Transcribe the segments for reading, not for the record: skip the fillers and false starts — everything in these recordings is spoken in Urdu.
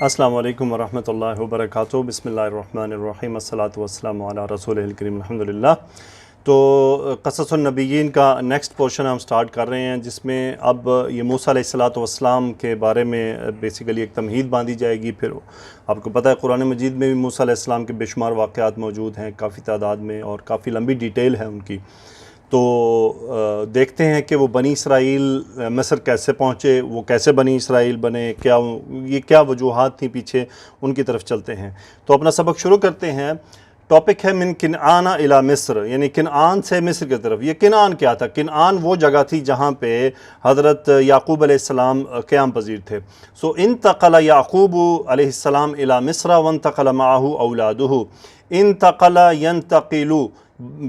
السلام علیکم ورحمۃ اللہ وبرکاتہ۔ بسم اللہ الرحمن الرحیم، الصلاۃ والسلام علی رسول الکریم، الحمدللہ۔ تو قصص النبیین کا نیکسٹ پورشن ہم سٹارٹ کر رہے ہیں، جس میں اب یہ موسیٰ علیہ السلام کے بارے میں بیسیکلی ایک تمہید باندھی جائے گی۔ پھر آپ کو پتہ ہے قرآن مجید میں بھی موسیٰ علیہ السلام کے بے شمار واقعات موجود ہیں، کافی تعداد میں، اور کافی لمبی ڈیٹیل ہے ان کی۔ تو دیکھتے ہیں کہ وہ بنی اسرائیل مصر کیسے پہنچے، وہ کیسے بنی اسرائیل بنے، یہ کیا وجوہات تھیں پیچھے، ان کی طرف چلتے ہیں۔ تو اپنا سبق شروع کرتے ہیں۔ ٹاپک ہے من کنعان الی مصر، یعنی کنعان سے مصر کی طرف۔ یہ کنعان کیا تھا؟ کنعان وہ جگہ تھی جہاں پہ حضرت یعقوب علیہ السلام قیام پذیر تھے۔ انتقل یعقوب علیہ السلام الی مصر وانتقل معه اولادہ۔ انتقل ینتقل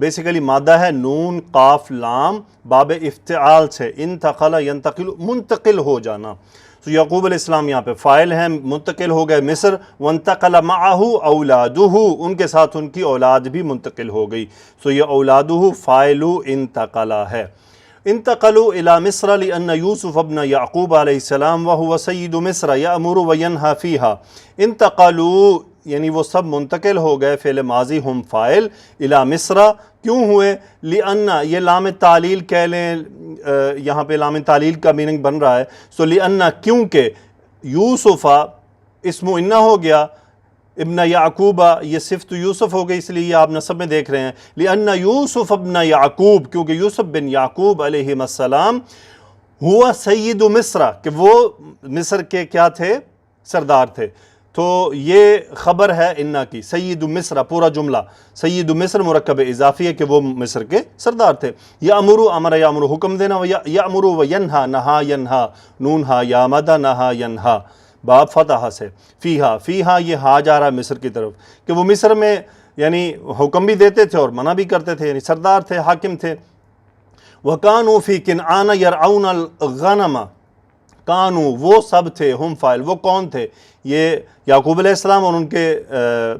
بیسیکلی مادہ ہے نون قاف لام باب افتعال سے، انتقل ینتقل منتقل ہو جانا۔ تو یعقوب علیہ السلام یہاں پہ فاعل ہیں، منتقل ہو گئے مصر، وانتقل معه اولادہ، ان کے ساتھ ان کی اولاد بھی منتقل ہو گئی۔ تو یہ اولادہ فاعل انتقل ہے۔ انتقلوا الى مصر لان یوسف ابن یعقوب علیہ السلام وهو سید مصر یأمر وینہی فیہا۔ انتقلوا یعنی وہ سب منتقل ہو گئے، فعل ماضی ہم فاعل، الی مصر، کیوں ہوئے؟ لأن، یہ لام تعلیل کہہ لیں، یہاں پہ لام تعلیل کا میننگ بن رہا ہے۔ سو لأن، کیونکہ یوسف اسم انہ ہو گیا، ابن یعقوب یہ صفت یوسف ہو گئی، اس لیے یہ آپ نسب میں دیکھ رہے ہیں۔ لأن یوسف ابن یعقوب، کیونکہ یوسف بن یعقوب علیہ السلام ہوا سید مصر، کہ وہ مصر کے کیا تھے؟ سردار تھے۔ تو یہ خبر ہے انہ کی، سید مصر پورا جملہ، سید مصر مرکب اضافی ہے کہ وہ مصر کے سردار تھے۔ یأمر، امر یامر حکم دینا، یأمر وینہا نہا ینہا، نون ہا یا مدہ نہا ینہا، باب فتح سے، فیہا، فیہا یہ ہا جا رہا ہے مصر کی طرف، کہ وہ مصر میں یعنی حکم بھی دیتے تھے اور منع بھی کرتے تھے، یعنی سردار تھے، حاکم تھے۔ وَكَانُوا فِي كِنْعَانَ يَرْعَوْنَ الْغَنَمَ، کانو وہ سب تھے، ہم فاعل، وہ کون تھے؟ یہ یعقوب علیہ السلام اور ان کے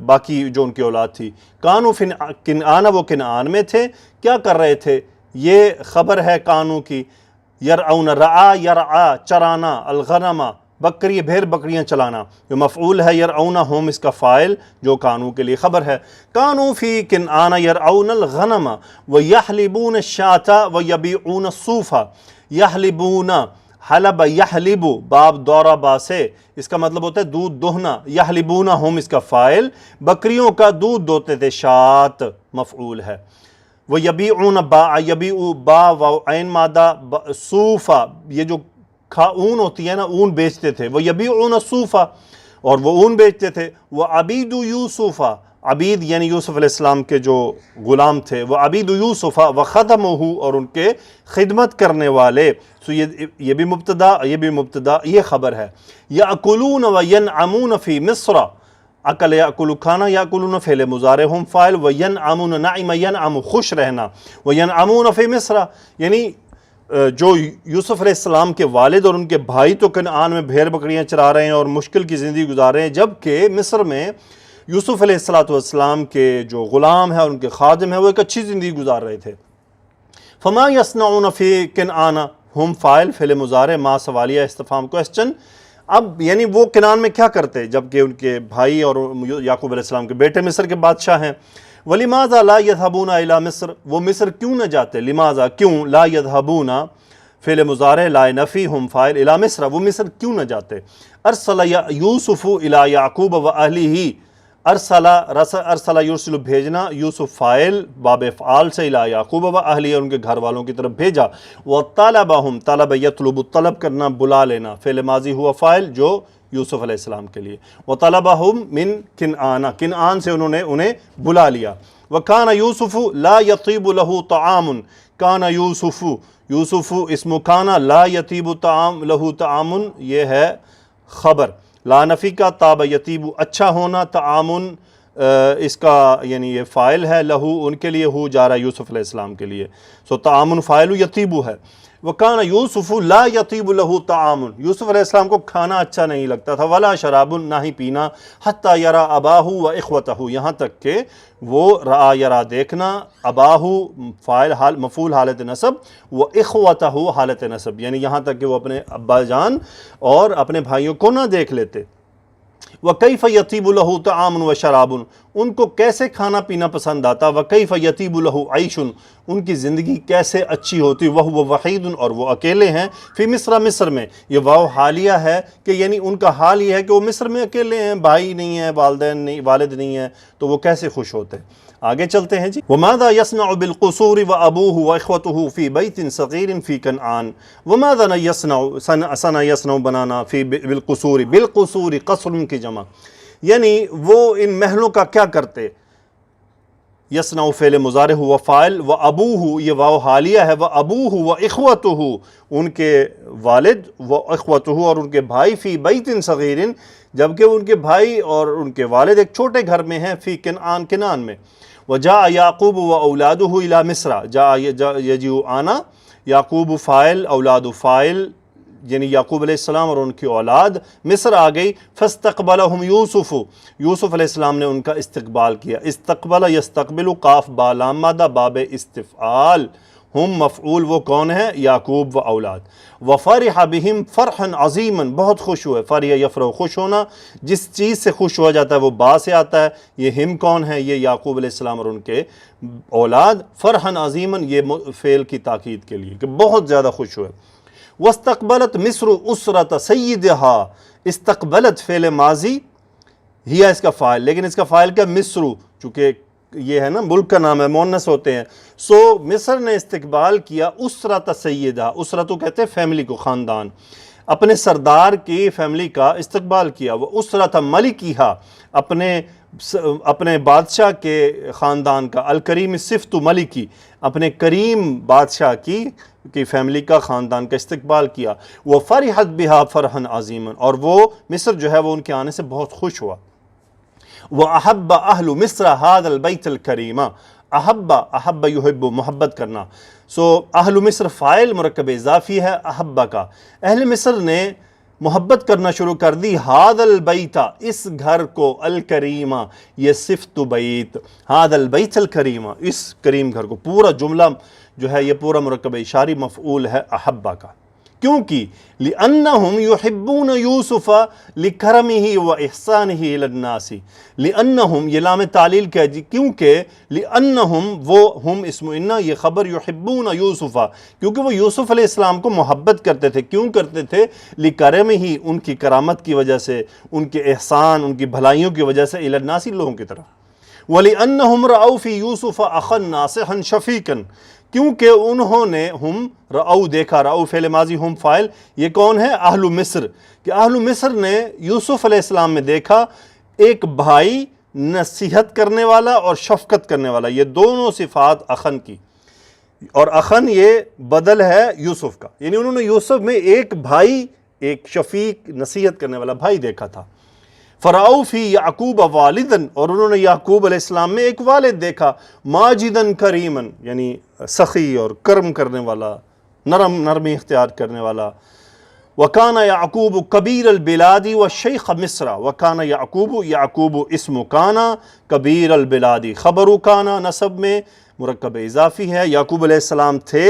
باقی جو ان کی اولاد تھی۔ کانو فی کنعان، وہ کنعان میں تھے، کیا کر رہے تھے؟ یہ خبر ہے کانو کی۔ یرعون، رعا یرعا چرانا، الغنم بکری، بھیڑ بکریاں چلانا، جو مفعول ہے یرعون ہم اس کا فاعل جو کانو کے لیے خبر ہے۔ کانو فی کنعان یرعون الغنم ویحلبون الشاة ویبیعون الصوف۔ یحلبون، حلب یحلب باب دورہ با سے، اس کا مطلب ہوتا ہے دودھ دوہنا، یحلبون ہم اس کا فاعل، بکریوں کا دودھ دوتے تھے، شات مفعول ہے۔ وَيَبِيعُونَ باع، یبیعو با و عین مادہ، صوفا یہ جو اون ہوتی ہے نا، اون بیچتے تھے، وَيَبِيعُونَ الصوفا، اور وہ اون بیچتے تھے۔ وَعَبِيدُ يُوسُفَ، عبید یعنی یوسف علیہ السلام کے جو غلام تھے، وہ عبید یوسف وخدمہ، اور ان کے خدمت کرنے والے۔ تو یہ بھی مبتدا، یہ خبر ہے۔ یأکلون وینعمون فی مصر، اکل یأکل کھانا، یأکلون فعل مضارع ہم فاعل، وینعمون نعم ینعم خوش رہنا، وینعمون فی مصر یعنی جو یوسف علیہ السلام کے والد اور ان کے بھائی تو کنعان میں بھیڑ بکریاں چرا رہے ہیں اور مشکل کی زندگی گزار رہے ہیں، جبکہ مصر میں یوسف علیہ السلام کے جو غلام ہیں اور ان کے خادم ہیں وہ ایک اچھی زندگی گزار رہے تھے۔ فما یصنعون فی کنعان، ہم فاعل، فعل مضارع، ما سوالیہ استفہام کوسچن۔ اب یعنی وہ کنعان میں کیا کرتے جبکہ ان کے بھائی اور یعقوب علیہ السلام کے بیٹے مصر کے بادشاہ ہیں؟ وَلِمَاذَا لَا يَذْهَبُونَ إِلَى مصر، وہ مصر کیوں نہ جاتے؟ لماذا کیوں، لا يذهبون فعل مضارع، لا نفی ہم فاعل، الى مصر وہ مصر کیوں نہ جاتے؟ ارسل یوسف الى یعقوب واہلہ، ارسل یرسل بھیجنا، یوسف فاعل باب افعال سے، الی یعقوب و اہلی ان کے گھر والوں کی طرف بھیجا۔ وطلبہم، طلب یطلب طلب کرنا، بلا لینا، فعل ماضی ہوا فاعل جو یوسف علیہ السلام کے لیے۔ وطلبہم من کنعان، کنعان سے انہیں بلا لیا۔ وکان یوسف لا یطیب لہ طعام، کان یوسف، یوسف اسم کانا، لا یطیب طعام لہ طعام یہ ہے خبر، لا نفی کا، تاب یطیب اچھا ہونا، تعامن اس کا یعنی یہ فاعل ہے، لہو ان کے لیے، ہو جا رہا ہے یوسف علیہ السلام کے لیے، سو تعامن فاعل یطیب ہے۔ وَكَانَ يُوسُفُ لَا يَطِيبُ لَهُ طَعَامٌ، یوسف علیہ السلام کو کھانا اچھا نہیں لگتا تھا، وَلَا شَرَابٌ نہ ہی پینا، حَتَّى يَرَى أَبَاهُ وَإِخْوَتَهُ یہاں تک کہ وہ رعا یرا دیکھنا، اباہو فاعل مفعول حالت نصب، وإخوتہ حالت نصب، یعنی یہاں تک کہ وہ اپنے ابا جان اور اپنے بھائیوں کو نہ دیکھ لیتے۔ وَكَيْفَ يَطِيبُ لَهُ طَعَامٌ وَشَرَابٌ، ان کو کیسے کھانا پینا پسند آتا، وَكَيْفَ يَطِيبُ لَهُ عَيْشٌ، ان کی زندگی کیسے اچھی ہوتی، وَهُوَ وَحِيدٌ، اور وہ اکیلے ہیں، فی مصر، مصر میں، یہ واو حالیہ ہے کہ یعنی ان کا حال یہ ہے کہ وہ مصر میں اکیلے ہیں، بھائی نہیں ہیں، والدین نہیں، والد نہیں ہیں، تو وہ کیسے خوش ہوتے ہیں۔ آگے چلتے ہیں جی۔ وَمَاذَا يَصْنَعُ بِالْقُصُورِ وَأَبُوهُ وَإِخْوَتُهُ فِي بَيْتٍ صَغِيرٍ فِي كَنْعَانٍ، وَمَاذَا يَصْنَعُ بنانا فی بالقصور، بالقصور قصر کی جمع، یعنی وہ ان محلوں کا کیا کرتے، یصنع فعل مضارع ہوا فاعل، وَأَبُوهُ یہ واو حالیہ ہے، وَأَبُوهُ وَإِخْوَتُهُ ان کے والد، وَإِخْوَتُهُ اور ان کے بھائی، فی بیت صغیر جبکہ ان کے بھائی اور ان کے والد ایک چھوٹے گھر میں ہیں، فی کنعان، کنعان میں، وَجَاءَ يَعْقُوبُ وَأَوْلَادُهُ إِلَى مِصْرَ، جاء يجیء آنا، یعقوب فاعل، اولاد فاعل، یعنی یعقوب علیہ السلام اور ان کی اولاد مصر آ گئی، فاستقبلہم یوسف، یوسف علیہ السلام نے ان کا استقبال کیا، استقبل یستقبل، قاف با لام مادہ، باب استفعال، ہم مفعول، وہ کون ہے، یعقوب و اولاد، وفرح بہم فرحا عظیما، بہت خوش ہوئے، فرح یفرح خوش ہونا، جس چیز سے خوش ہوا جاتا ہے وہ با سے آتا ہے، یہ ہم کون ہے، یہ یعقوب علیہ السلام اور ان کے اولاد، فرحا عظیما یہ فعل کی تاکید کے لیے کہ بہت زیادہ خوش ہوئے۔ واستقبلت مصر اسرت سیدہا، استقبلت فعل ماضی، ہی ہے اس کا فاعل، لیکن اس کا فاعل کیا، مصر، چونکہ یہ ہے نا ملک کا نام ہے، مؤنث ہوتے ہیں، سو مصر نے استقبال کیا اسرت سیدہ، اسرتو کہتے ہیں فیملی کو، خاندان، اپنے سردار کی فیملی کا استقبال کیا، وہ اسرت ملکیہا، اپنے بادشاہ کے خاندان کا، الکریم صفت ملکی، اپنے کریم بادشاہ کی فیملی کا، خاندان کا استقبال کیا، وہ فرحت بہا فرحا عظیما، اور وہ مصر جو ہے وہ ان کے آنے سے بہت خوش ہوا، وَأَحَبَّ أَهْلُ مِصْرَ هَذَا الْبَيْتَ الْكَرِيمَ، احب یحب، محبت کرنا، سو اہل مصر فاعل مرکب اضافی ہے احبہ کا، اہل مصر نے محبت کرنا شروع کر دی، هَذَا الْبَيْتَ، اس گھر کو، الکریمہ یہ صفت بیت، هَذَا الْبَيْتَ الْكَرِيمَ اس کریم گھر کو، پورا جملہ جو ہے یہ پورا مرکب اشاری مفعول ہے احبہ کا، کیونکہ لِأَنَّهُمْ يُحِبُّونَ يُوسُفَ لِكَرَمِهِ وَإِحْسَانِهِ إِلَى النَّاسِ، لِأَنَّهُمْ یہ لام تعلیل کیا جی، کیونکہ لِأَنَّهُمْ وہ ہم اسم انہ، یہ خبر، يُحِبُّونَ يُوسُفَ کیونکہ وہ یوسف علیہ السلام کو محبت کرتے تھے، کیوں کرتے تھے، لِكَرَمِهِ ان کی کرامت کی وجہ سے، ان کے احسان، ان کی بھلائیوں کی وجہ سے، إِلَى النَّاسِ لوگوں کی طرف، وَلِأَنَّهُمْ رَأَوْا فِي يُوسُفَ أَخًا نَاصِحًا شَفِيقًا کیونکہ انہوں نے، ہم رأو دیکھا، رأو فعل ماضی، ہم فاعل، یہ کون ہے، اہل مصر، کہ اہل مصر نے یوسف علیہ السلام میں دیکھا ایک بھائی نصیحت کرنے والا اور شفقت کرنے والا، یہ دونوں صفات اخن کی، اور اخن یہ بدل ہے یوسف کا، یعنی انہوں نے یوسف میں ایک بھائی، ایک شفیق نصیحت کرنے والا بھائی دیکھا تھا، فَرَأَوْا فِي يَعْقُوبَ وَالِدًا اور انہوں نے یعقوب علیہ السلام میں ایک والد دیکھا، ماجدًا کریمًا یعنی سخی اور کرم کرنے والا، نرمی اختیار کرنے والا، وَكَانَ يَعْقُوبُ كَبِيرَ الْبِلَادِ وَشَيْخَ مِصْرَ وَكَانَ يَعْقُوبُ، یعقوب اسم کانا، کبیر البلادی خبر کانا، نسب میں مرکب اضافی ہے، یعقوب علیہ السلام تھے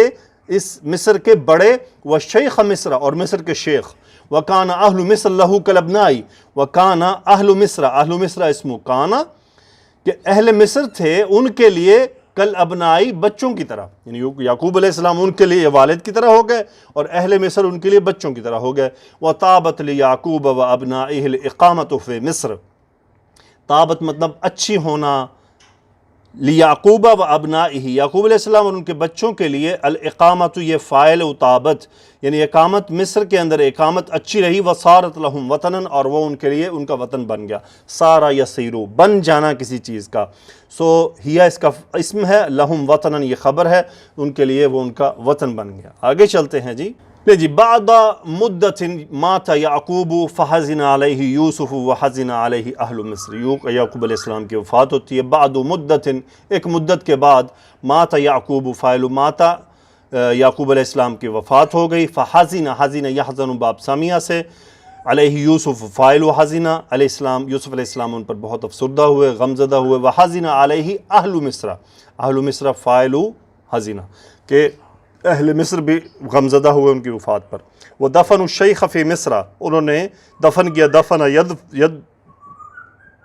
اس مصر کے بڑے، وَشَيْخَ مِصْرَ اور مصر کے شیخ، وَكَانَ أَهْلُ مِصْرَ لَهُ كَالْأَبْنَاءِ وَكَانَ أَهْلُ مِصْرَ، اہل مصر اسم کانا کہ اہل مصر تھے ان کے لیے، کل ابنائی بچوں کی طرح، یعنی یعقوب علیہ السلام ان کے لیے والد کی طرح ہو گئے اور اہل مصر ان کے لیے بچوں کی طرح ہو گئے، وَطَابَتْ لِيَعْقُوبَ وَأَبْنَائِهِ الْإِقَامَةُ فِي مصر، طابت مطلب اچھی ہونا، لیعقوب و ابنائہ یعقوب علیہ السلام اور ان کے بچوں کے لیے، الاقامت یہ فاعل طابت یعنی اقامت، مصر کے اندر اقامت اچھی رہی، وصارت لہم وطنا اور وہ ان کے لیے ان کا وطن بن گیا، سارا یسیرو بن جانا کسی چیز کا، سو ہیا اس کا اسم ہے، لہم وطنا یہ خبر ہے، ان کے لیے وہ ان کا وطن بن گیا۔ آگے چلتے ہیں جی، جی بعد مدت مات یعقوب فحزن علیہ یوسف وحزن علیہ اہل مصر، یعقوب علیہ السلام کی وفات ہوتی ہے، بعد مدت ایک مدت کے بعد، مات یعقوب فاعل ماتا، یعقوب علیہ السلام کی وفات ہو گئی، فحزن، حزن یحزن باب سامیہ سے، علیہ یوسف فاعل حزن علیہ السلام، یوسف علیہ السلام ان پر بہت افسردہ ہوئے، غمزدہ ہوئے، وحزن علیہ اہل مصر، اہل مصر فاعل حزن کہ اہل مصر بھی غمزدہ ہوئے ان کی وفات پر، وہ دفن الشیخ فی مصر انہوں نے دفن کیا، دفن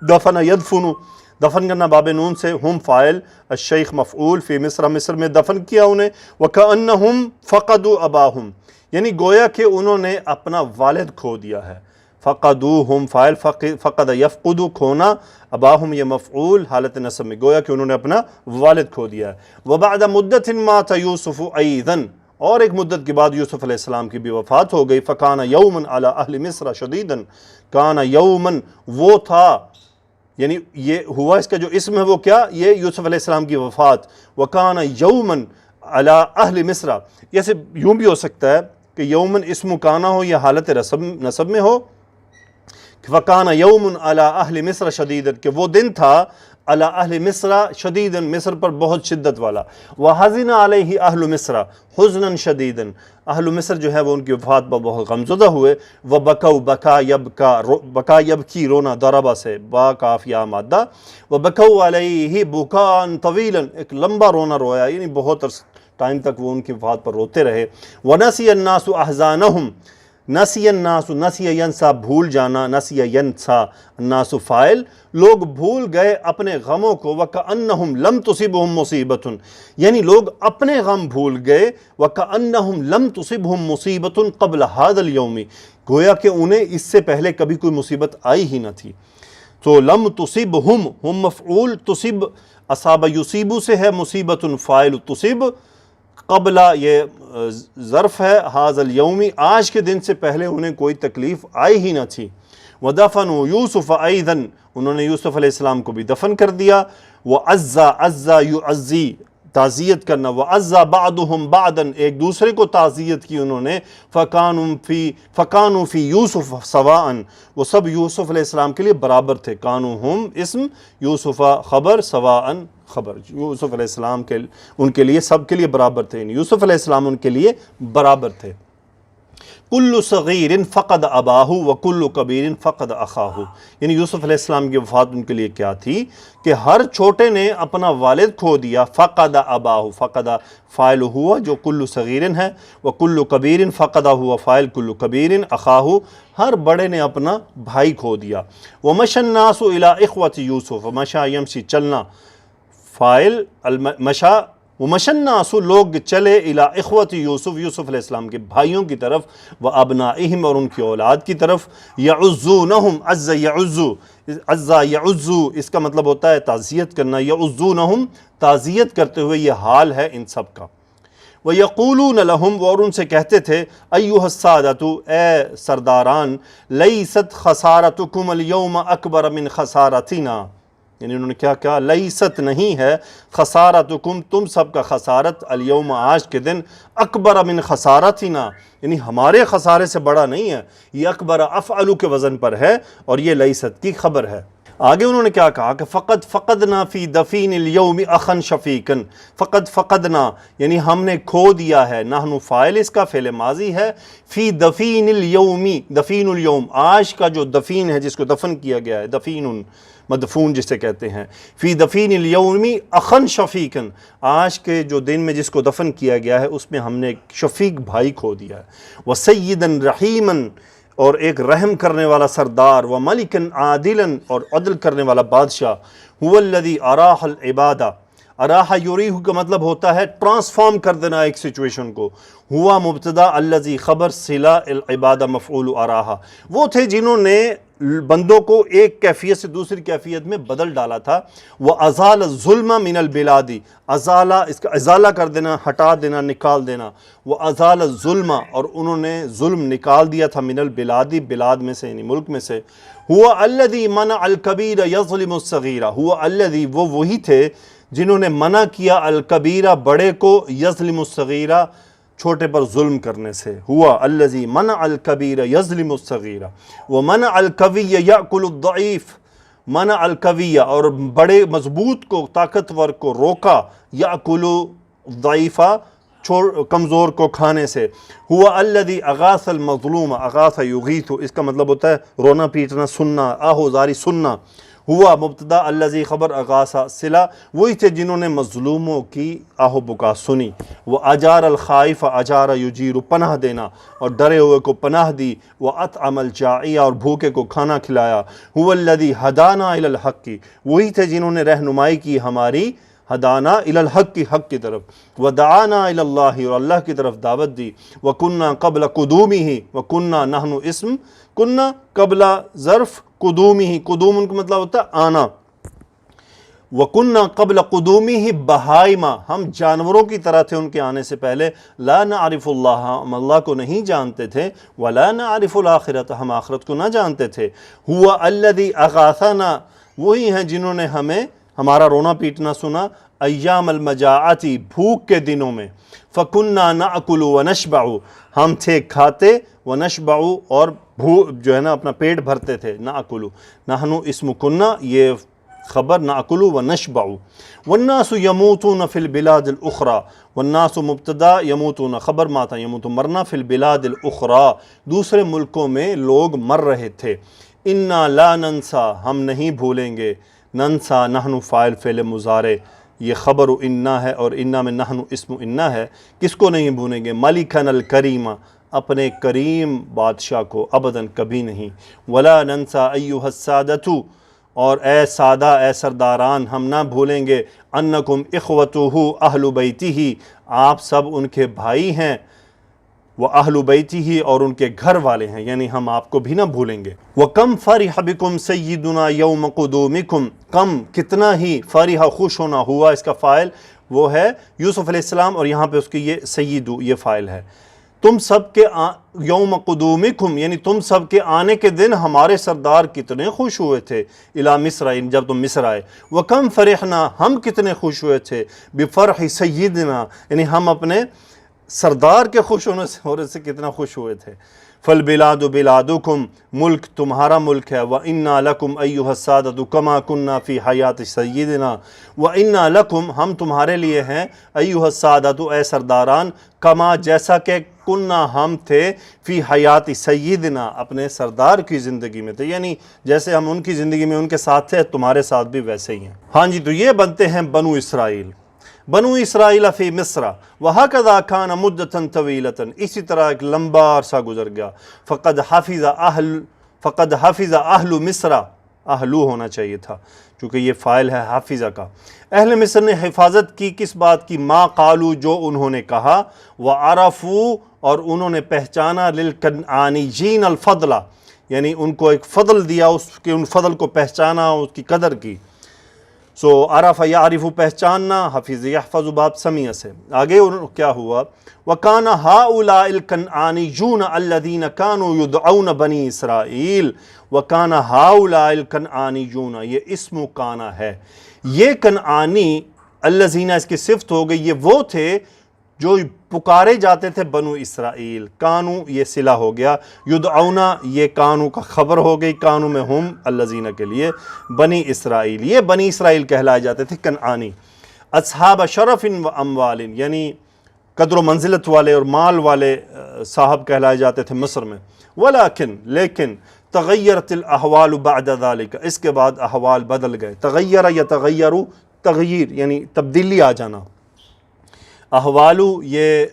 دفن یدفن، دفن کرنا باب نون سے، ہم فاعل، الشیخ مفعول، فی مصر، مصر میں دفن کیا انہیں، وَكَأَنَّهُمْ فَقَدُوا أَبَاهُمْ، یعنی گویا کہ انہوں نے اپنا والد کھو دیا ہے. فقدوہم فاعل، فقد یفقد کھونا، اباہم یہ مفعول حالت نصب میں، گویا کہ انہوں نے اپنا والد کھو دیا ہے. وبعد مدت مات یوسف ایضا، اور ایک مدت کے بعد یوسف علیہ السلام کی بھی وفات ہو گئی. فکان یوما علی اہل مصر شدیدا، کان یوما وہ تھا، یعنی یہ ہوا اس کا جو اسم ہے وہ کیا، یہ یوسف علیہ السلام کی وفات. وکان یوما علی اہل مصر، جیسے یوں بھی ہو سکتا ہے کہ یومن اسم کانا ہو یا حالت نصب میں ہو. فَقَانَ يَوْمٌ عَلَىٰ أَهْلِ مِصْرَ شَدِيدًا، کہ وہ دن تھا عَلَىٰ أَهْلِ مِصْرَ شَدِيدًا، مصر پر بہت شدت والا. وَحَزِنَ عَلَيْهِ أَهْلُ مِصْرَ حُزْنًا شَدِيدًا، اہل مصر جو ہے وہ ان کی وفات پر بہت غمزدہ ہوئے. وَبَكَوْا بَكَا يَبْكِي رونا، ضربہ سے، با کاف یا مادہ. وَبَكَوْا عَلَيْهِ بُكَاءً طَوِيلًا، ایک لمبا رونا رویا، یعنی بہت ٹائم تک وہ ان کی وفات پر روتے رہے. وَنَسِيَ النَّاسُ أَحْزَانَهُمْ، نسی الناس، نسی ینسا بھول جانا، نسی ینسا الناس فاعل، لوگ بھول گئے اپنے غموں کو. وَكَأَنَّهُمْ لَمْ تُصِبْهُمْ مُصِيبَةٌ، یعنی لوگ اپنے غم بھول گئے. وَكَأَنَّهُمْ لَمْ تُصِبْهُمْ مُصِيبَةٌ قَبْلَ هَذَا الْيَوْمِ، گویا کہ انہیں اس سے پہلے کبھی کوئی مصیبت آئی ہی نہ تھی. تو لم تصبہم، ہم مفعول، تصب اصاب یصیبو سے ہے، مصیبت فاعل، تصب قبلہ یہ ظرف ہے، حاض الیومی، آج کے دن سے پہلے انہیں کوئی تکلیف آئی ہی نہ تھی. وَدَفَنُوا يُوسُفَ أَيْضًا، انہوں نے یوسف علیہ السلام کو بھی دفن کر دیا. وَعَزَّا عَزَّا يُعَزِّي، تعزیت کرنا. وَعَزَّا بَعْضُهُمْ بَعْضًا، ایک دوسرے کو تعزیت کی انہوں نے. فَكَانُوا فِي يُوسُفَ سَوَاءً، وہ سب یوسف علیہ السلام کے لیے برابر تھے. کانوا ہم اسم، یوسف خبر، سواءً خبر، یوسف علیہ السلام کے ان کے لیے سب کے لیے برابر تھے، یعنی یوسف علیہ السلام ان کے لیے برابر تھے. کل صغیر فقد اباہ وکل کبیر فقد اخاہ، یعنی یوسف علیہ السلام کی وفات ان کے لیے کیا تھی کہ ہر چھوٹے نے اپنا والد کھو دیا. فقد اباہ، فقد فاعل ہوا جو کل صغیر ہے، وکل کبیر فقد ہوا فاعل کل کبیر، اخاہ ہر بڑے نے اپنا بھائی کھو دیا. ومشى الناس الى اخوة یوسف، مشى یمشی چلنا، فاعل مشا. ومشى الناس لوگ چلے الی اخوت یوسف، یوسف علیہ السلام کے بھائیوں کی طرف. وابنائہم اور ان کی اولاد کی طرف. یعزونہم، عز یعز، عز یعز اس کا مطلب ہوتا ہے تعزیت کرنا. یعزونہم تعزیت کرتے ہوئے، یہ حال ہے ان سب کا. وَيَقُولُونَ لَهُمْ، اور ان سے کہتے تھے، أَيُّهَا السَّادَةُ اے سرداران، لَيْسَتْ خَسَارَتُكُمُ الْيَوْمَ أَكْبَرَ مِنْ خَسَارَتِنَا، یعنی انہوں نے کیا کہا، لیست نہیں ہے، خسارتکم تم سب کا خسارت، الیوم آج کے دن، اکبر من خسارتنا، یعنی ہمارے خسارے سے بڑا نہیں ہے. یہ اکبر افعلو کے وزن پر ہے اور یہ لیست کی خبر ہے. آگے انہوں نے کیا کہا کہ فقد فقدنا فی دفین الیوم اخا شفیقا، فقد فقدنا یعنی ہم نے کھو دیا ہے، نحن فاعل اس کا فعل ماضی ہے، فی دفین الیومی، دفین الیوم آج کا جو دفین ہے جس کو دفن کیا گیا ہے، دفین مدفون جسے کہتے ہیں، فی دفین الیومی اخن شفیقن آج کے جو دن میں جس کو دفن کیا گیا ہے اس میں ہم نے ایک شفیق بھائی کھو دیا ہے. وسیدن رحیمن اور ایک رحم کرنے والا سردار، وملکن عادلن اور عدل کرنے والا بادشاہ. هو الذی اراح العبادہ، اراح یریح کا مطلب ہوتا ہے ٹرانسفارم کر دینا ایک سچویشن کو. ہوا مبتدا، الذی خبر، صلہ العبادہ مفعول اراح، وہ تھے جنہوں نے بندوں کو ایک کیفیت سے دوسری کیفیت میں بدل ڈالا تھا. وَأَزَالَ الظُّلْمَ مِنَ الْبِلَادِ، ازالہ اس کا ازالہ کر دینا، ہٹا دینا، نکال دینا. وَأَزَالَ الظُّلْمَ اور انہوں نے ظلم نکال دیا تھا، من البلاد بلاد میں سے یعنی ملک میں سے. هُوَ الَّذِي مَنَعَ الْكَبِيرَ يَظْلِمُ الصَّغِيرَ، هُوَ الَّذِي وہ وہی تھے جنہوں نے منع کیا الکبیرہ بڑے کو، یظلم الصغیرہ چھوٹے پر ظلم کرنے سے. ہوا الذی منع الکبیر یظلم الصغیر ومنع القوی یأکل الضعیف، منع القوی اور بڑے مضبوط کو، طاقتور کو روکا، یأکل الضعیف کمزور کو کھانے سے. ہوا الذی اغاث المظلوم، اغاث یغیث اس کا مطلب ہوتا ہے رونا پیٹنا، سننا، آہو زاری سننا. ہوا مبتدا الذی خبر اغاثہ صلہ، وہی تھے جنہوں نے مظلوموں کی آہ و بکا سنی، وہ اجار الخائف اجار یجیر، پناہ دینا اور ڈرے ہوئے کو پناہ دی، وہ اطعم الجاعی اور بھوکے کو کھانا کھلایا، هو الذی ہدانا الی الحق، وہی تھے جنہوں نے رہنمائی کی ہماری، ہدانا الی الحق کی حق کی طرف، ودعانا الی اللہ اور اللہ کی طرف دعوت دی، وکننا قبل قدومہ، وکننا نحن اسم کننا قبل ظرف قدومہ، قدوم ان کا مطلب ہوتا ہے آنا، وکننا قبل قدومہ بہائما، ہم جانوروں کی طرح تھے ان کے آنے سے پہلے، لا نعرف اللہ، ہم اللہ کو نہیں جانتے تھے، ولا نعرف الآخرۃ، ہم آخرت کو نہ جانتے تھے، ہوا الذی اغاثنا، وہی ہیں جنہوں نے ہمیں ہمارا رونا پیٹنا سنا، ایام المجاعتی، بھوک کے دنوں میں، فکننا ناکل ونشبع، ہم تھے کھاتے، ونشبع اور جو ہے نا اپنا پیٹ بھرتے تھے، ناکل، نحن اسم کننا یہ خبر، ناکل ونشبع، والناس یموتون فی البلاد الاخری، والناس مبتدا یموتون خبر ما تھا، یموت مرنا، فی البلاد الاخری دوسرے ملکوں میں لوگ مر رہے تھے، انا لا ننسا ہم نہیں بھولیں گے، ننسا نحن فاعل فعل مضارع، یہ خبر انا ہے اور انا میں نحن اسم انا ہے، کس کو نہیں بھولیں گے، ملکن الکریم، اپنے کریم بادشاہ کو، ابداً کبھی نہیں، ولا ننسا ایھا السادۃ، اور اے سادہ اے سرداران ہم نہ بھولیں گے، انکم اخوتہ اہل بیتہ، آپ سب ان کے بھائی ہیں، وہ اہل بیتہ اور ان کے گھر والے ہیں، یعنی ہم آپ کو بھی نہ بھولیں گے، وَكَمْ فَرِحَ بِكُمْ سَيِّدُنَا يَوْمَ قُدُومِكُمْ، کم کتنا ہی، فرح خوش ہونا، ہوا اس کا فاعل وہ ہے یوسف علیہ السلام، اور یہاں پہ اس کی یہ سیدو یہ فاعل ہے، تم سب کے یوم قدومکم یعنی تم سب کے آنے کے دن ہمارے سردار کتنے خوش ہوئے تھے، الی مصر جب تم مصر آئے، وَكَمْ فَرِحْنَا ہم کتنے خوش ہوئے تھے، بِفَرْحِ سَيِّدِنَا یعنی ہم اپنے سردار کے خوش ہونے سے کتنا خوش ہوئے تھے، فَالْبِلَادُ بِلَادُكُمْ ملک تمہارا ملک ہے، وَإِنَّا لَكُمْ أَيُّهَا السَّادَةُ كَمَا كُنَّا فِي حَيَاةِ سَيِّدِنَا، وَإِنَّا لَكُمْ ہم تمہارے لیے ہیں، أَيُّهَا السَّادَةُ اے سرداران، کما جیسا کہ کننا ہم تھے، فی حیات سیدنا اپنے سردار کی زندگی میں تھے، یعنی جیسے ہم ان کی زندگی میں ان کے ساتھ تھے تمہارے ساتھ بھی ویسے ہی ہیں۔ ہاں جی، تو یہ بنتے ہیں بنو اسرائیل، بنو اسرائیل فی مصر، وہکذا کان مدۃ طویلۃ، اسی طرح ایک لمبا عرصہ گزر گیا، فقد حفظ اہل مصر، اہلو ہونا چاہیے تھا چونکہ یہ فاعل ہے حافظہ کا، اہل مصر نے حفاظت کی کس بات کی، ما قالو جو انہوں نے کہا، وعرفو اور انہوں نے پہچانا، للکنعانیین الفضل یعنی ان کو ایک فضل دیا، اس کے ان فضل کو پہچانا، اس کی قدر کی، سو عرف یعرف پہچاننا، حفظ یحفظ باب سمیع سے، آگے کیا ہوا، وَكَانَ هَؤُلَاءِ الْكَنْعَانِيُّونَ الَّذِينَ كَانُوا يُدْعَوْنَ بَنِي اسرائیل، وَكَانَ هَؤُلَاءِ الْكَنْعَانِيُّونَ یہ اسم کانا ہے، یہ کنعانی، الذین اس کی صفت ہو گئی، یہ وہ تھے جو پکارے جاتے تھے بنو اسرائیل، کانو یہ صلہ ہو گیا، یدعونا یہ کانو کا خبر ہو گئی، کانو میں ہم الذین کے لیے، بنی اسرائیل یہ بنی اسرائیل کہلائے جاتے تھے کنعانی، اصحاب شرف و اموال یعنی قدر و منزلت والے اور مال والے صاحب کہلائے جاتے تھے مصر میں، لیکن تغیرت الاحوال بعد ذلك اس کے بعد احوال بدل گئے، تغیر یتغیر تغییر یعنی تبدیلی آ جانا، احوالو یہ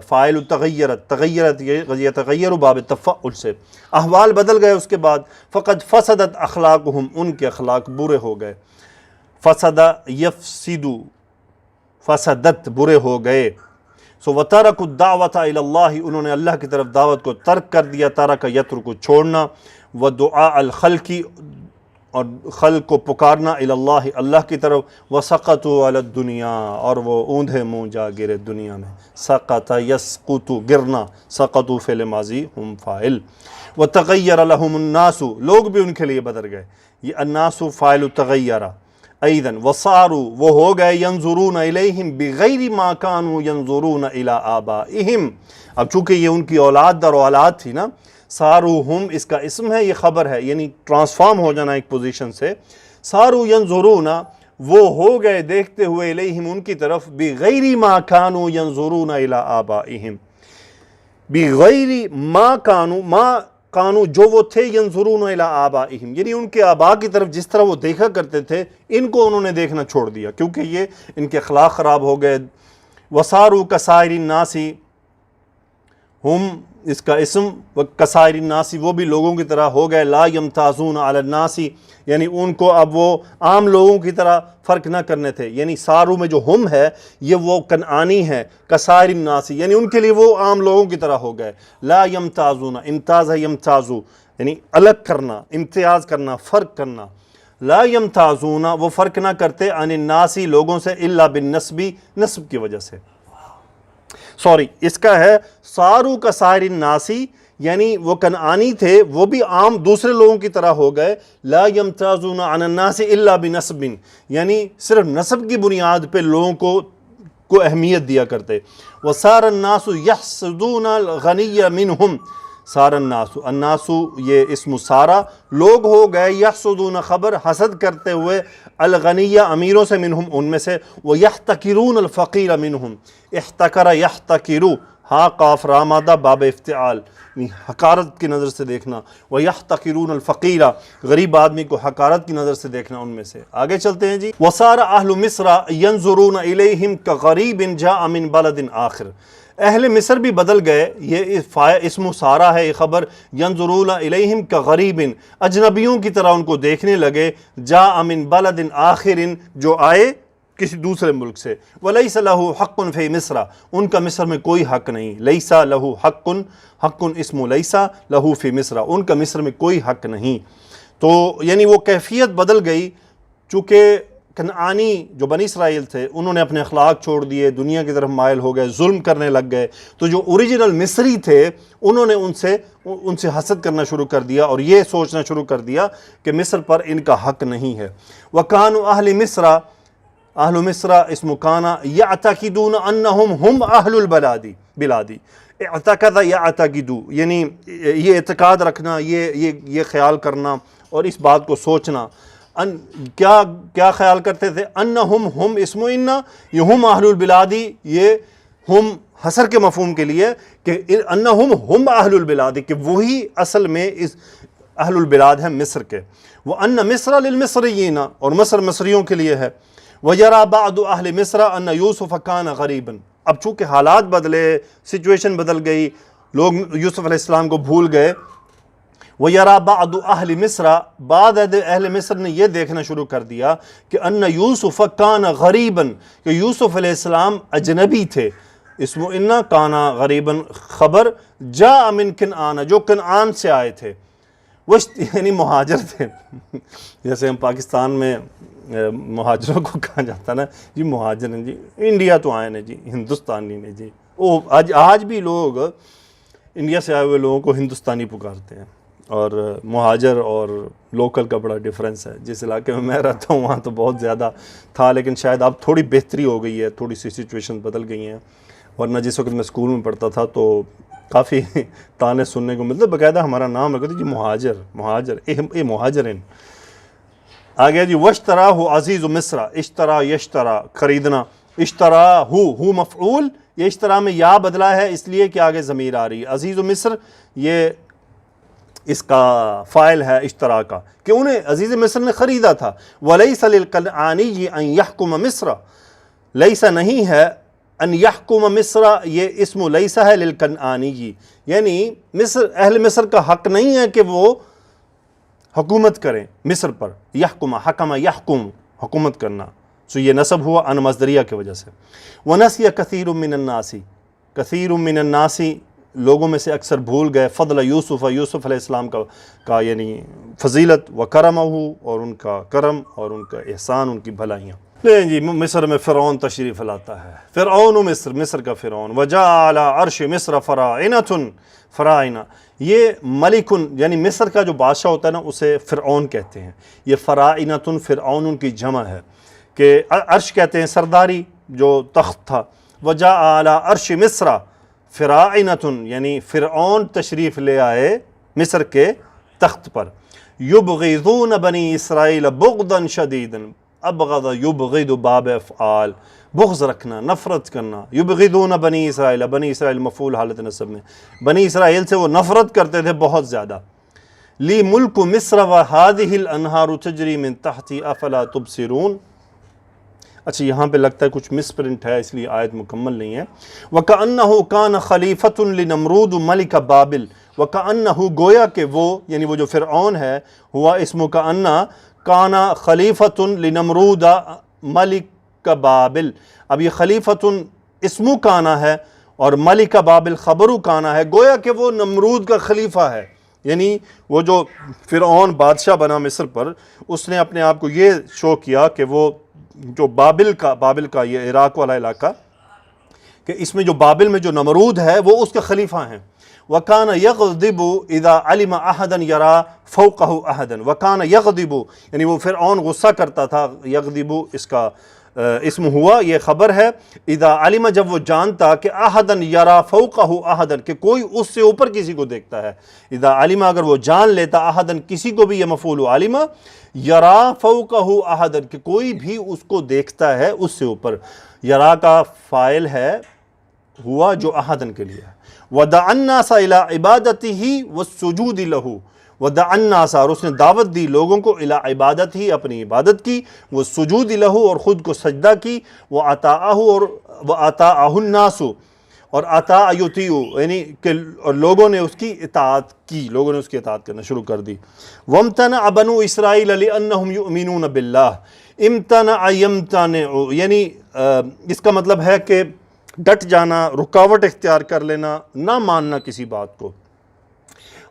فاعل تغیرت، تغیرت یتغیر باب تفعل سے، احوال بدل گئے اس کے بعد، فقد فسدت اخلاقہم ان کے اخلاق برے ہو گئے، فسد یفسدو فسدت برے ہو گئے، سو وَتَرَكُوا الدَّعْوَةَ إِلَى اللَّهِ انہوں نے اللہ کی طرف دعوت کو ترک کر دیا، ترک یترک چھوڑنا، وَدُعَاءَ الْخَلْقِ اور خلق کو پکارنا، إِلَى اللَّهِ اللہ کی طرف، وَسَقَطُوا عَلَى الدُّنْيَا اور وہ اوندھے منہ جا گرے دنیا میں، سقط یسقط گرنا، سقطوا فعل ماضی ہم فاعل، وَتَغَيَّرَ لَهُمُ النَّاسُ لوگ بھی ان کے لیے بدل گئے، یہ الناس فاعل تغیرہ، ایدن وصاروا وہ ہو گئے، ینظرون الیہم بغیر ما کانوا ینظرون الی آبائہم، اب چونکہ یہ ان کی اولاد در اولاد تھی نا، سارو ہم اس کا اسم ہے، یہ خبر ہے، یعنی ٹرانسفارم ہو جانا ایک پوزیشن سے، سارو ینظرون وہ ہو گئے دیکھتے ہوئے، الیہم ان کی طرف، بغیر ما کانوا ینظرون الی آبائہم، بغیر ما کانوا، ما کانو جو وہ تھے ینظرون الی آبائہم، یعنی ان کے آبا کی طرف جس طرح وہ دیکھا کرتے تھے ان کو انہوں نے دیکھنا چھوڑ دیا کیونکہ یہ ان کے اخلاق خراب ہو گئے. وصاروا کسائر الناس ہم اس کا اسم کسائر الناس وہ بھی لوگوں کی طرح ہو گئے. لا یمتازون علی الناس یعنی ان کو اب وہ عام لوگوں کی طرح فرق نہ کرنے تھے. یعنی سارو میں جو ہم ہے یہ وہ کنعانی ہے. کسائر الناس یعنی ان کے لیے وہ عام لوگوں کی طرح ہو گئے. لا یمتازون امتاز ہے یمتازو یعنی الگ کرنا، امتیاز کرنا، فرق کرنا. لا یمتازون وہ فرق نہ کرتے عن الناس لوگوں سے الا بالنسب نسب کی وجہ سے. سوری اس کا ہے سارو کا سائر الناسی یعنی وہ کنعانی تھے وہ بھی عام دوسرے لوگوں کی طرح ہو گئے. لا یمتازون عن الناس الا بنسب یعنی صرف نسب کی بنیاد پہ لوگوں کو اہمیت دیا کرتے. وصار الناس یحسدون الغنی منہم. سار الناس یہ اسم سارا لوگ ہو گئے یحسدون خبر حسد کرتے ہوئے الغنی امیروں سے منہم ان میں سے. ویحتقرون الفقیر منہم. احتقر یحتقرو ہا قاف را مادہ باب افتعال حقارت کی نظر سے دیکھنا. ویحتقرون الفقیر غریب آدمی کو حقارت کی نظر سے دیکھنا ان میں سے. آگے چلتے ہیں جی. وصار اہل مصر ینظرون الیہم کغریب جاء من بلد آخر. اہل مصر بھی بدل گئے. یہ اسم سارا ہے یہ خبر. ینظرون الیہم کغریب اجنبیوں کی طرح ان کو دیکھنے لگے. جاء من بلد آخر جو آئے کسی دوسرے ملک سے. ولیس لہ حق فی مصر ان کا مصر میں کوئی حق نہیں. لیسا لہ حق حق اسم لیسا لہ فی مصر ان کا مصر میں کوئی حق نہیں. تو یعنی وہ کیفیت بدل گئی چونکہ کنعانی جو بنی اسرائیل تھے انہوں نے اپنے اخلاق چھوڑ دیے، دنیا کی طرف مائل ہو گئے، ظلم کرنے لگ گئے. تو جو اوریجنل مصری تھے انہوں نے ان سے حسد کرنا شروع کر دیا اور یہ سوچنا شروع کر دیا کہ مصر پر ان کا حق نہیں ہے. وکانوا اہل مصر اسم کانا یعتقدون انہم ہم اہل البلادی. اعتقد یعتقدو یعنی یہ اعتقاد رکھنا، یہ خیال کرنا اور اس بات کو سوچنا. کیا خیال کرتے تھے؟ انہم ہم اسم انہ یہ ہم اہل البلادی یہ ہم حصر کے مفہوم کے لیے کہ انہم ہم اہل البلادی کہ وہی اصل میں اس اہل البلاد ہیں مصر کے. وان مصر للمصریین اور مصر مصریوں کے لیے ہے. وَيَرَى بَعْضُ أَهْلِ مِصْرَ أَنَّ يُوسُفَ كَانَ غَرِيبًا. اب چونکہ حالات بدلے، سچویشن بدل گئی، لوگ یوسف علیہ السلام کو بھول گئے. وَيَرَى بَعْضُ أَهْلِ مِصْرَ بعض اہل مصر نے یہ دیکھنا شروع کر دیا کہ أَنَّ يُوسُفَ كَانَ غَرِيبًا کہ یوسف علیہ السلام اجنبی تھے. اسم انہ کانا غریباً خبر جاء من کنعان جو کنعان سے آئے تھے. وہ یعنی مہاجر تھے. جیسے ہم پاکستان میں مہاجروں کو کہا جاتا ہے نا جی مہاجر ہیں جی، انڈیا تو آئے ہیں جی، ہندوستانی نے جی. وہ آج بھی لوگ انڈیا سے آئے ہوئے لوگوں کو ہندوستانی پکارتے ہیں. اور مہاجر اور لوکل کا بڑا ڈفرینس ہے. جس علاقے میں میں رہتا ہوں وہاں تو بہت زیادہ تھا لیکن شاید اب تھوڑی بہتری ہو گئی ہے، تھوڑی سی سچویشن بدل گئی ہیں. ورنہ جس وقت میں اسکول میں پڑھتا تھا تو کافی تانے سننے کو ملتے، باقاعدہ ہمارا نام رکھتے جی مہاجر اے مہاجرین. آگے جی واشتراہ عزیز مصر. اشترا یشترا خریدنا. اشترا ہو مفعول، یہ اشترا میں یا بدلا ہے اس لیے کہ آگے ضمیر آ رہی ہے. عزیز مصر یہ اس کا فاعل ہے اشترا کا کہ انہیں عزیز مصر نے خریدا تھا. ولیس للکنعانی ان یحکم مصر لیسا نہیں ہے ان یحکم مصر یہ اسم لیسا ہے للکنعانی یعنی اہل مصر کا حق نہیں ہے کہ وہ حکومت کریں مصر پر. یحکم حکم یحکم حکومت کرنا سو یہ نصب ہوا ان مصدریہ کی وجہ سے. ونسی کثیر من الناس لوگوں میں سے اکثر بھول گئے فضل یوسف علیہ السلام کا یعنی فضیلت و کرمہ اور ان کا کرم اور ان کا احسان ان کی بھلائیاں. لیں جی مصر میں فرعون تشریف لاتا ہے. فرعون مصر کا فرعون. وجاء علی عرش مصر فرائنہ یہ ملکن یعنی مصر کا جو بادشاہ ہوتا ہے نا اسے فرعون کہتے ہیں. یہ فرائنۃ فرعون ان کی جمع ہے کہ عرش کہتے ہیں سرداری جو تخت تھا. وجاء علی عرش مصر فرائنۃ یعنی فرعون تشریف لے آئے مصر کے تخت پر. یبغضون بنی اسرائیل بغضا شدیدا ابغض یبغض باب افعال، بغض رکھنا، نفرت کرنا. یبغضون بنی اسرائیل، بنی اسرائیل مفعول حالت نصب میں، بنی اسرائیل سے وہ نفرت کرتے تھے بہت زیادہ. لی ملک مصر وہذہ الانہار تجری من تحتی افلا تبصرون. اچھا یہاں پہ لگتا ہے کچھ مس پرنٹ ہے اس لیے آیت مکمل نہیں ہے. وَكَأَنَّهُ كَانَ خَلِيفَةٌ لِنَمْرُودُ مَلِكَ بابل، وَكَأَنَّهُ گویا کہ وہ یعنی وہ جو فرعون ہے، ہوا اسمہ كَأَنَّ كَانَ خَلِيفَةٌ لِنَمْرُودَ مَلِكَ بابل. اب یہ خلیفتٌ اسمہ کانا ہے اور ملک بابل خبرو کانا ہے، گویا کہ وہ نمرود کا خلیفہ ہے. یعنی وہ جو فرعون بادشاہ بنا مصر پر، اس نے اپنے آپ کو یہ شو کیا کہ وہ جو بابل کا یہ عراق والا علاقہ، کہ اس میں جو بابل میں جو نمرود ہے وہ اس کے خلیفہ ہیں. وَكَانَ يَغْضِبُ إِذَا عَلِمَ أَحَدًا يَرَى فَوْقَهُ أَحَدًا. وَكَانَ يَغْضِبُ یعنی وہ فرعون غصہ کرتا تھا، یغضب اس کا اسم ہوا، یہ خبر ہے. اذا علم جب وہ جانتا کہ احدن یرا فوقہ احدن کہ کوئی اس سے اوپر کسی کو دیکھتا ہے. اذا علم اگر وہ جان لیتا احدن کسی کو بھی، یہ مفعول علم، یرا فوقہ احدن کہ کوئی بھی اس کو دیکھتا ہے اس سے اوپر. یرا کا فاعل ہے ہوا جو احدن کے لیے ہے. وَدَعَ النَّاسَ إِلَىٰ عِبَادَتِهِ وَالسُّجُودِ لَهُ. وَدَعَ النَّاسَ اور اس نے دعوت دی لوگوں کو، إِلَىٰ عِبَادَتِهِ اپنی عبادت کی، وَالسُّجُودِ لَهُ اور خود کو سجدہ کی، وَأَطَاعَهُ اور وَأَطَاعَهُ النَّاسُ اور اطاع یطیع یعنی کہ لوگوں نے اس کی اطاعت کی، لوگوں نے اس کی اطاعت کرنا شروع کر دی. وَامْتَنَعَ بَنُو إِسْرَائِيلَ لِأَنَّهُمْ يُؤْمِنُونَ بِاللَّهِ. امتنع یمتنع یعنی اس کا مطلب ہے کہ ڈٹ جانا، رکاوٹ اختیار کر لینا، نہ ماننا کسی بات کو.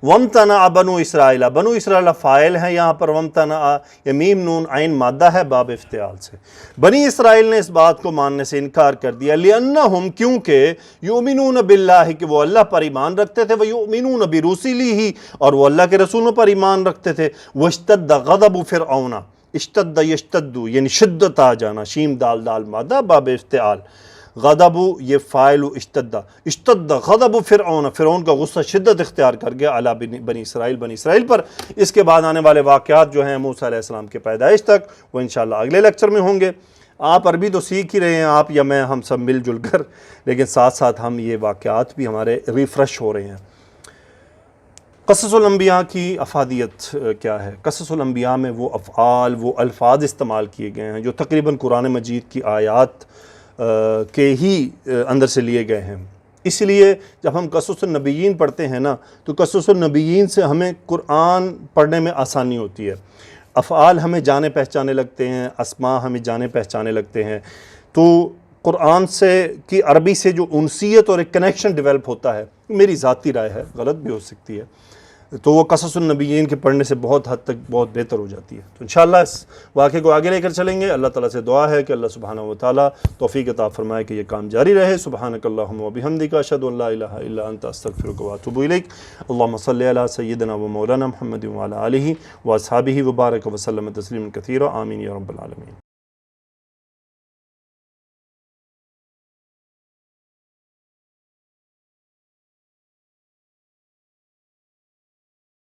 وَامْتَنَعَ بَنُو إِسْرَائِيلَ، بنو اسرائیل فاعل ہیں یہاں پر، وَامْتَنَعَ یہ میم نون عین مادہ ہے باب افتعال سے. بنی اسرائیل نے اس بات کو ماننے سے انکار کر دیا. لِأَنَّهُمْ کیونکہ یؤمنون باللہ کہ وہ اللہ پر ایمان رکھتے تھے، وَيُؤْمِنُونَ بِرُسُلِهِ اور وہ اللہ کے رسولوں پر ایمان رکھتے تھے. وَاشْتَدَّ غَضَبُ فِرْعَوْنَ، اشتد یشتد یعنی شدت آ جانا، شیم دال دال مادہ باب افتعال. غضب یہ فاعل اشتد غضب فرعون، فرعون کا غصہ شدت اختیار کر گیا علی بنی اسرائیل پر. اس کے بعد آنے والے واقعات جو ہیں موسیٰ علیہ السلام کے پیدائش تک، وہ انشاءاللہ اگلے لیکچر میں ہوں گے. آپ عربی تو سیکھ ہی رہے ہیں، آپ یا میں، ہم سب مل جل کر، لیکن ساتھ ساتھ ہم یہ واقعات بھی ہمارے ریفریش ہو رہے ہیں. قصص الانبیاء کی افادیت کیا ہے؟ قصص الانبیاء میں وہ افعال، وہ الفاظ استعمال کیے گئے ہیں جو تقریباً قرآن مجید کی آیات کے ہی اندر سے لیے گئے ہیں. اس لیے جب ہم قصص النبیین پڑھتے ہیں نا، تو قصص النبیین سے ہمیں قرآن پڑھنے میں آسانی ہوتی ہے. افعال ہمیں جانے پہچانے لگتے ہیں، اسماء ہمیں جانے پہچانے لگتے ہیں. تو قرآن سے کی عربی سے جو انسیت اور ایک کنیکشن ڈیولپ ہوتا ہے، میری ذاتی رائے ہے، غلط بھی ہو سکتی ہے، تو وہ قصص النبیین کے پڑھنے سے بہت حد تک بہت بہتر ہو جاتی ہے. تو انشاءاللہ اس واقعے کو آگے لے کر چلیں گے. اللہ تعالیٰ سے دعا ہے کہ اللہ سبحانہ و تعالیٰ توفیق عطا فرمائے کہ یہ کام جاری رہے. سبحانک اللہم و بحمدک، اشہد ان لا الہ الا انت، استغفرک و اتوب الیک. اللہم صلی علی سیدنا و مولانا محمد و علی آلہ و اصحابہ و بارک و سلم تسلیما کثیرا. آمین یا رب العالمین.